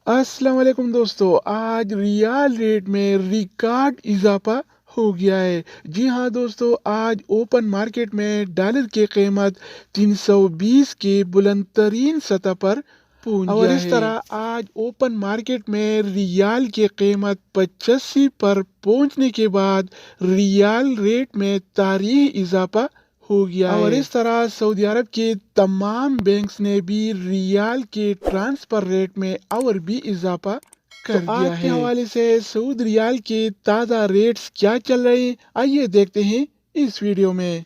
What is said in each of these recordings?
अस्सलाम वालेकुम दोस्तों, आज रियाल रेट में रिकॉर्ड इजाफा हो गया है। जी हाँ दोस्तों, आज ओपन मार्केट में डॉलर की कीमत 320 के बुलंद तरीन सतह पर पहुंच गया इस तरह आज ओपन मार्केट में रियाल की कीमत 85 पर पहुंचने के बाद रियाल रेट में तारीखी इजाफा हो गया और इस तरह सऊदी अरब के तमाम बैंक्स ने भी रियाल के ट्रांसफर रेट में और भी इजाफा कर दिया है। आज के हवाले से सऊदी रियाल के ताज़ा रेट्स क्या चल रहे हैं, आइए देखते हैं इस वीडियो में।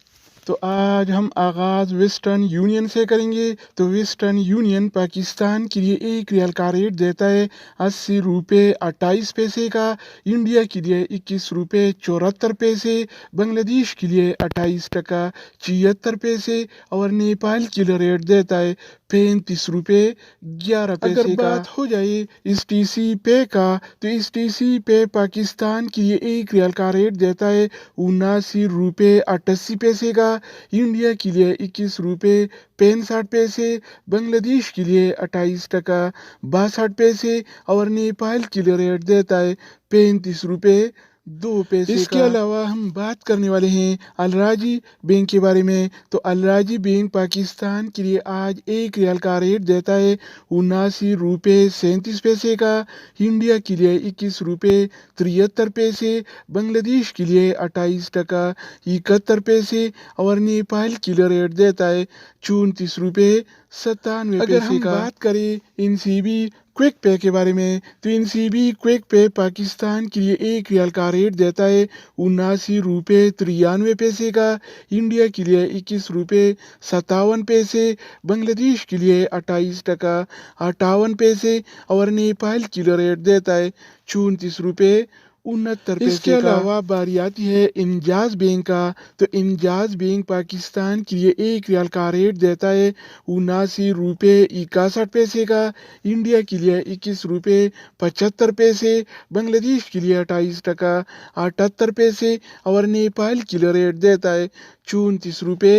तो आज हम आगाज़ वेस्टर्न यूनियन से करेंगे। तो वेस्टर्न यूनियन पाकिस्तान के लिए एक रियाल का रेट देता है 80 रुपये 28 पैसे का, इंडिया के लिए 21 रुपये 74 पैसे, बांग्लादेश के लिए 28 टका 76 पैसे और नेपाल के लिए रेट देता है 35 रुपये 11 पैसे अगर बात हो जाए इस टीसी पे का, तो इस टीसी पे पाकिस्तान के लिए एक रियाल का रेट देता है 79 रुपये 88 पैसे का, इंडिया के लिए 21 रुपये 65 पैसे, बांग्लादेश के लिए 28 टका 62 पैसे और नेपाल के लिए रेट देता है 35 रुपये 2 पैसे इसके अलावा हम बात करने वाले हैं अलराजी बैंक के बारे में। तो अलराजी बैंक पाकिस्तान के लिए आज एक रियाल का रेट देता है 79 रुपये 37 पैसे का, इंडिया के लिए 21 रुपये 73 पैसे, बांग्लादेश के लिए 28 टका 71 पैसे और नेपाल के लिए रेट देता है 34 रुपये 97 पैसे का। अगर हम बात करें एनसीबी क्विक पे के बारे में, तो एनसीबी क्विक पे पाकिस्तान के लिए एक रियाल का रेट देता है 79 रुपये 93 पैसे का, इंडिया के लिए 21 रुपये 57 पैसे, बांग्लादेश के लिए 28 टका 58 पैसे और नेपाल के लिए रेट देता है 34 रुपये 69 पैसे। इसके अलावा बारी आती है इंजाज बैंक का। तो इंजाज बैंक पाकिस्तान के लिए एक रियाल का रेट देता है 79 रुपये 61 पैसे का, इंडिया के लिए 21 रुपये 75 पैसे, बांग्लादेश के लिए 28 टका 78 पैसे और नेपाल के लिए रेट देता है 34 रुपये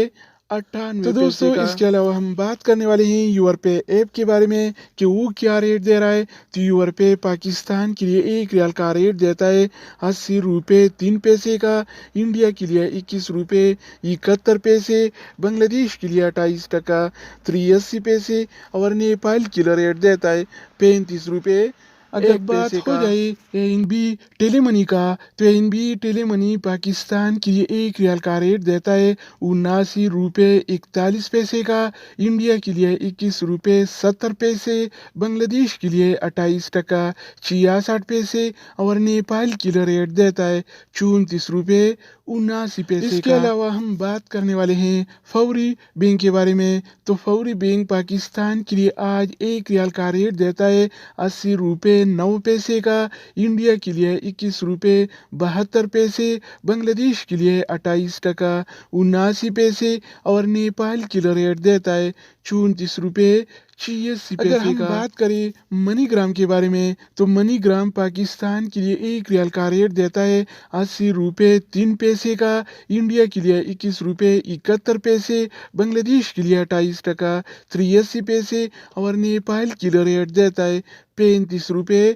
98। तो दोस्तों इसके अलावा हम बात करने वाले हैं यूर पे ऐप के बारे में कि वो क्या रेट दे रहा है। तो यूर पे पाकिस्तान के लिए एक रियाल का रेट देता है 80 रुपये 3 पैसे का, इंडिया के लिए 21 रुपये 71 पैसे, बांग्लादेश के लिए 28 टका 83 पैसे और नेपाल के लिए रेट देता है 35 रुपये। अगर बात हो जाए एनबी टेलीमनी का, तो एनबी टेलीमनी पाकिस्तान के लिए एक रियाल का रेट देता है 79 रुपये 41 पैसे का, इंडिया के लिए 21 रुपये 70 पैसे, बांग्लादेश के लिए 28 टका 66 पैसे और नेपाल के लिए रेट देता है 34 रुपये 79 पैसे। इसके अलावा हम बात करने वाले हैं फौरी बैंक के बारे में। तो फौरी बैंक पाकिस्तान के लिए आज एक रियाल का रेट देता है 80 रुपये 9 पैसे का, इंडिया के लिए 21 रुपये 72 पैसे, बांग्लादेश के लिए 28 टका 79 पैसे और नेपाल के लिए रेट देता है 34 रुपये 86 पैसे। अगर हम बात करें मनीग्राम के बारे में, तो मनीग्राम पाकिस्तान के लिए एक रियाल का रेट देता है 80 रुपये 3 पैसे का, इंडिया के लिए 21 रुपये 71 पैसे, बांग्लादेश के लिए 28 टका 83 पैसे और नेपाल के लिए रेट देता है 35 रुपये